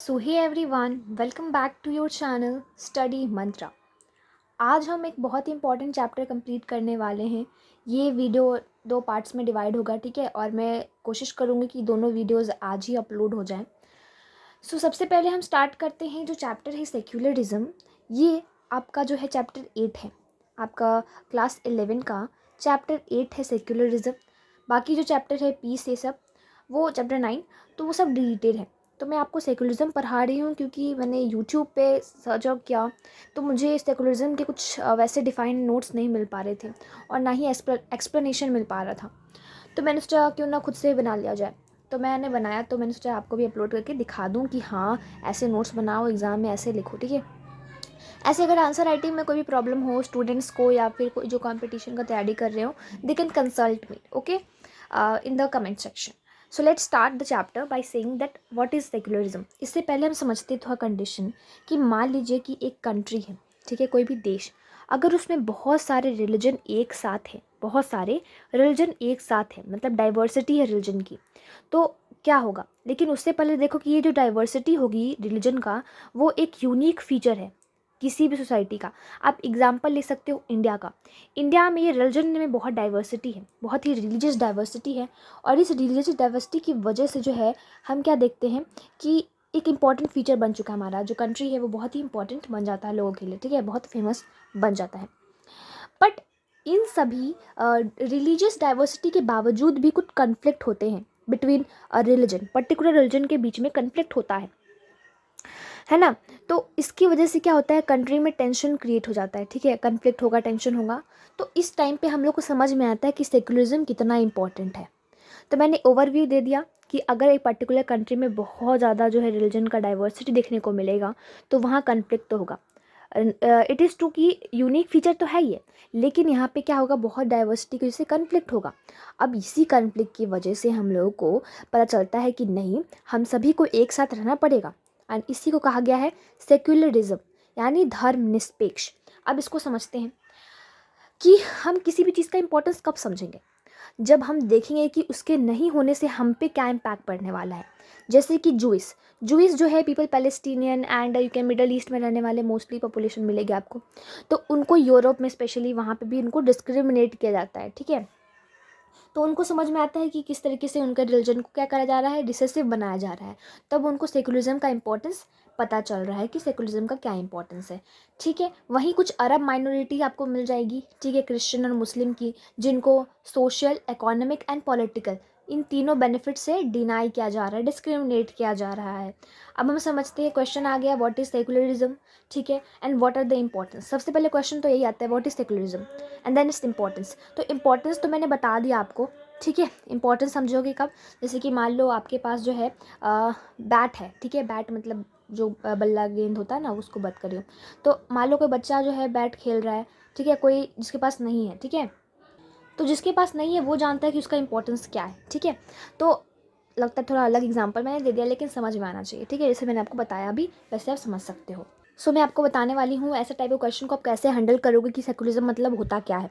So hey everyone, welcome back to your channel Study Mantra. आज हम एक बहुत ही इंपॉर्टेंट चैप्टर कंप्लीट करने वाले हैं। ये वीडियो दो पार्ट्स में डिवाइड होगा, ठीक है, और मैं कोशिश करूँगी कि दोनों वीडियोस आज ही अपलोड हो जाएं। सो सबसे पहले हम स्टार्ट करते हैं जो चैप्टर है सेक्युलरिज्म। ये आपका जो है चैप्टर 8 है, आपका क्लास 11 का चैप्टर 8 है सेक्युलरिज्म। बाकी जो चैप्टर है पीस, ये सब वो चैप्टर 9, तो वो सब डिलीटेड है। तो मैं आपको सेकुलरिज्म पढ़ा रही हूँ क्योंकि मैंने यूट्यूब पे सर्च आउट किया तो मुझे सेकुलरिज्म के कुछ वैसे डिफाइंड नोट्स नहीं मिल पा रहे थे और ना ही एक्सप्लेनेशन मिल पा रहा था। तो मैंने सोचा क्यों ना खुद से बना लिया जाए। तो मैंने बनाया, तो मैंने सोचा आपको भी अपलोड करके दिखा दूँ कि हाँ ऐसे नोट्स बनाओ, एग्ज़ाम में ऐसे लिखो, ठीक है। ऐसे अगर आंसर राइटिंग में कोई भी प्रॉब्लम हो स्टूडेंट्स को या फिर कोई जो कंपटीशन का तैयारी कर रहे हो, they can consult me, okay, in the comment section. So let's start the chapter by saying that what is secularism. इससे पहले हम समझते थोड़ा कंडीशन कि मान लीजिए कि एक कंट्री है, ठीक है, कोई भी देश, अगर उसमें बहुत सारे रिलीजन एक साथ है, बहुत सारे रिलीजन एक साथ है, मतलब डाइवर्सिटी है रिलीजन की, तो क्या होगा। लेकिन उससे पहले देखो कि ये जो डाइवर्सिटी होगी रिलीजन का, वो एक यूनिक फीचर है किसी भी सोसाइटी का। आप एग्जाम्पल ले सकते हो इंडिया का। इंडिया में ये रिलीजन में बहुत डाइवर्सिटी है, बहुत ही रिलीजियस डाइवर्सिटी है। और इस रिलीजियस डाइवर्सिटी की वजह से जो है हम क्या देखते हैं कि एक इम्पॉर्टेंट फीचर बन चुका है, हमारा जो कंट्री है वो बहुत ही इंपॉर्टेंट बन जाता है लोगों के लिए, ठीक है, बहुत फेमस बन जाता है। बट इन सभी रिलीजियस डाइवर्सिटी के बावजूद भी कुछ कन्फ्लिक्ट होते हैं बिटवीन रिलीजन, पर्टिकुलर रिलीजन के बीच में कन्फ्लिक्ट होता है ना। तो इसकी वजह से क्या होता है, कंट्री में टेंशन क्रिएट हो जाता है, ठीक है, कन्फ्लिक्ट होगा, टेंशन होगा। तो इस टाइम पे हम लोग को समझ में आता है कि सेकुलरिज्म कितना इंपॉर्टेंट है। तो मैंने ओवरव्यू दे दिया कि अगर एक पर्टिकुलर कंट्री में बहुत ज़्यादा जो है रिलीजन का डाइवर्सिटी देखने को मिलेगा तो वहाँ कन्फ्लिक्ट तो होगा। इट इज़ ट्रू कि यूनिक फीचर तो है ही है, लेकिन यहाँ पे क्या होगा, बहुत डाइवर्सिटी की वजह से कन्फ्लिक्ट होगा। अब इसी कन्फ्लिक्ट की वजह से हम लोगों को पता चलता है कि नहीं, हम सभी को एक साथ रहना पड़ेगा। एंड इसी को कहा गया है सेक्युलरिज्म, यानी धर्म निरपेक्ष। अब इसको समझते हैं कि हम किसी भी चीज़ का इंपॉर्टेंस कब समझेंगे, जब हम देखेंगे कि उसके नहीं होने से हम पे क्या इम्पैक्ट पड़ने वाला है। जैसे कि जूइस जो है people, Palestinian and you can middle east में रहने वाले मोस्टली पॉपुलेशन मिलेगी आपको। तो उनको यूरोप में स्पेशली वहाँ पे भी उनको डिस्क्रिमिनेट किया जाता है, ठीक है। तो उनको समझ में आता है कि किस तरीके से उनके रिलीजन को क्या करा जा रहा है, रिसेसिव बनाया जा रहा है। तब उनको सेकुलरिज्म का इंपॉर्टेंस पता चल रहा है कि सेकुलरिज्म का क्या इंपॉर्टेंस है, ठीक है। वहीं कुछ अरब माइनॉरिटी आपको मिल जाएगी, ठीक है, क्रिश्चियन और मुस्लिम की, जिनको सोशल, इकोनॉमिक एंड पॉलिटिकल, इन तीनों बेनिफिट से डिनाई किया जा रहा है, डिस्क्रिमिनेट किया जा रहा है। अब हम समझते हैं, क्वेश्चन आ गया व्हाट इज़ सेकुलरिज्म, ठीक है, and what are the importance. सबसे पहले क्वेश्चन तो यही आता है, what is secularism and then its importance. तो इंपॉर्टेंस तो मैंने बता दिया आपको, ठीक है। इंपॉर्टेंस समझोगे कब, जैसे कि मान लो आपके पास जो है बैट है, ठीक है, बैट मतलब जो बल्ला गेंद होता है ना, उसको बात कर रही हूँ। तो मान लो कोई बच्चा जो है बैट खेल रहा है, ठीक है, कोई जिसके पास नहीं है, ठीक है, तो जिसके पास नहीं है वो जानता है कि उसका इंपॉर्टेंस क्या है, ठीक है। तो लगता है थोड़ा अलग एग्जांपल मैंने दे दिया, लेकिन समझ में आना चाहिए, ठीक है, जैसे मैंने आपको बताया अभी वैसे आप समझ सकते हो। सो मैं आपको बताने वाली हूँ ऐसे टाइप ऑफ क्वेश्चन को आप कैसे हैंडल करोगे कि सेकुलरिज्म मतलब होता क्या है।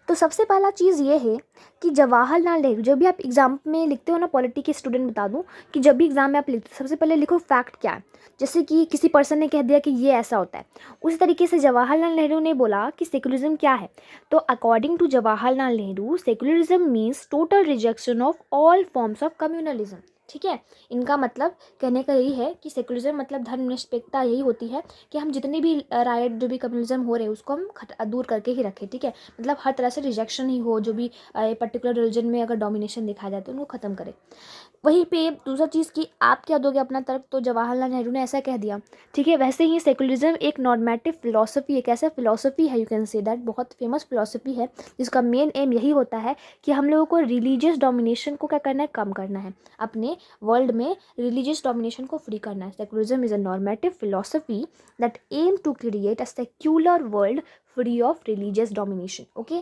तो सबसे पहला चीज़ ये है कि जवाहरलाल नेहरू, जब भी आप एग्ज़ाम में लिखते हो ना, पॉलिटी के स्टूडेंट बता दूं कि जब भी एग्ज़ाम में आप लिखते हो सबसे पहले लिखो फैक्ट क्या है। जैसे कि किसी पर्सन ने कह दिया कि ये ऐसा होता है, उसी तरीके से जवाहरलाल नेहरू ने बोला कि सेकुलरिज्म क्या है। तो according to Jawaharlal Nehru, secularism means total rejection of all forms of communalism, ठीक है। इनका मतलब कहने का यही है कि सेकुलरिज्म मतलब धर्मनिरपेक्षता यही होती है कि हम जितने भी राइट जो भी कम्युनलिज्म हो रहे हैं उसको हम दूर करके ही रखें, ठीक है। मतलब हर तरह से रिजेक्शन ही हो, जो भी पर्टिकुलर रिलीजन में अगर डोमिनेशन दिखाया जाए तो उनको ख़त्म करें। वहीं पे दूसरा चीज़ कि आप क्या दोगे अपना तर्क, तो जवाहरलाल नेहरू ने ऐसा कह दिया, ठीक है। वैसे ही सेकुलरिज्म एक नॉर्मेटिव फिलॉसफी, एक ऐसा फिलॉसफी है, यू कैन से दैट बहुत फेमस फिलॉसफी है, जिसका मेन एम यही होता है कि हम लोगों को रिलीजियस डोमिनेशन को क्या करना है, कम करना है, अपने वर्ल्ड में रिलीजियस डोमिनेशन को फ्री करना है। Secularism is a normative philosophy that aim to create a secular world free of religious domination, okay.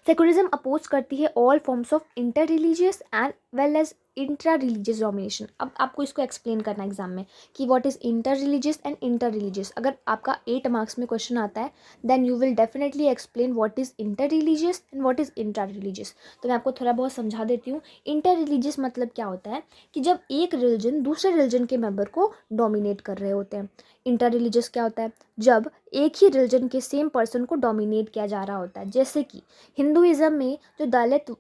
Secularism oppose करती है all forms of inter religious and well as intra religious domination. अब आपको इसको explain करना exam में कि what is inter religious and inter religious. अगर आपका 8 मार्क्स में क्वेश्चन आता है then you will definitely explain what is inter religious and what is intra religious. तो मैं आपको थोड़ा बहुत समझा देती हूँ। इंटर रिलीजियस मतलब क्या होता है कि जब एक रिलीजन दूसरे रिलीजन के मेंबर को डोमिनेट कर रहे होते हैं। इंटर रिलीजियस क्या होता है, जब एक ही रिलीजन के सेम पर्सन को डोमिनेट किया जा रहा होता है। जैसे कि हिंदुइज़्म में जो दलित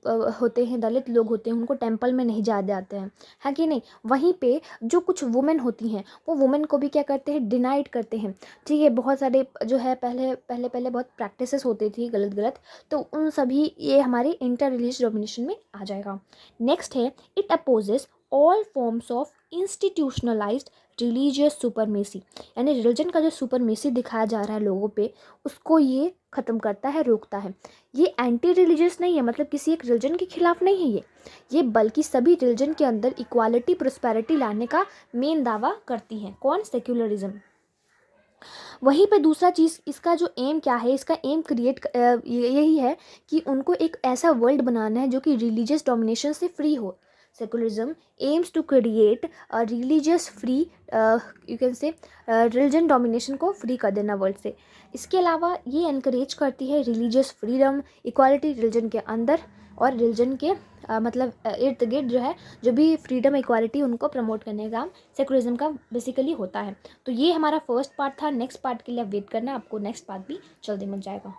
होते हैं, दलित लोग होते हैं, उनको टेंपल में नहीं जाने जाते हैं, है कि नहीं। वहीं पे जो कुछ वुमेन होती हैं वो वुमेन को भी क्या करते हैं, डिनाइड करते हैं। ठीक है, बहुत सारे जो है पहले पहले पहले बहुत प्रैक्टिसेस होती थी गलत गलत, तो उन सभी ये हमारे इंटर रिलीजियस डोमिनेशन में आ जाएगा। नेक्स्ट है it opposes all forms of institutionalised religious supremacy. यानी रिलीजन का जो सुपरमेसी दिखाया जा रहा है लोगों पे, उसको ये ख़त्म करता है, रोकता है। ये एंटी रिलीजियस नहीं है, मतलब किसी एक रिलीजन के खिलाफ नहीं है ये बल्कि सभी रिलीजन के अंदर इक्वालिटी प्रोस्पेरिटी लाने का मेन दावा करती है। कौन? सेक्युलरिज्म। वहीं पे दूसरा चीज़, इसका जो एम क्या है, इसका एम यही है कि उनको एक ऐसा वर्ल्ड बनाना है जो कि रिलीजियस डोमिनेशन से फ्री हो। Secularism aims to create religious free, you can say religion domination को फ्री कर देना वर्ल्ड से। इसके अलावा ये एनकरेज करती है रिलीजियस फ्रीडम, इक्वालिटी रिलीजन के अंदर और रिलीजन के मतलब इर्द गिर्द जो है, जो भी फ्रीडम इक्वालिटी उनको प्रमोट करने का सेकुलरिज्म का बेसिकली होता है। तो ये हमारा फर्स्ट पार्ट था। नेक्स्ट पार्ट के लिए आप वेट करना, आपको नेक्स्ट पार्ट भी जल्दी मिल जाएगा।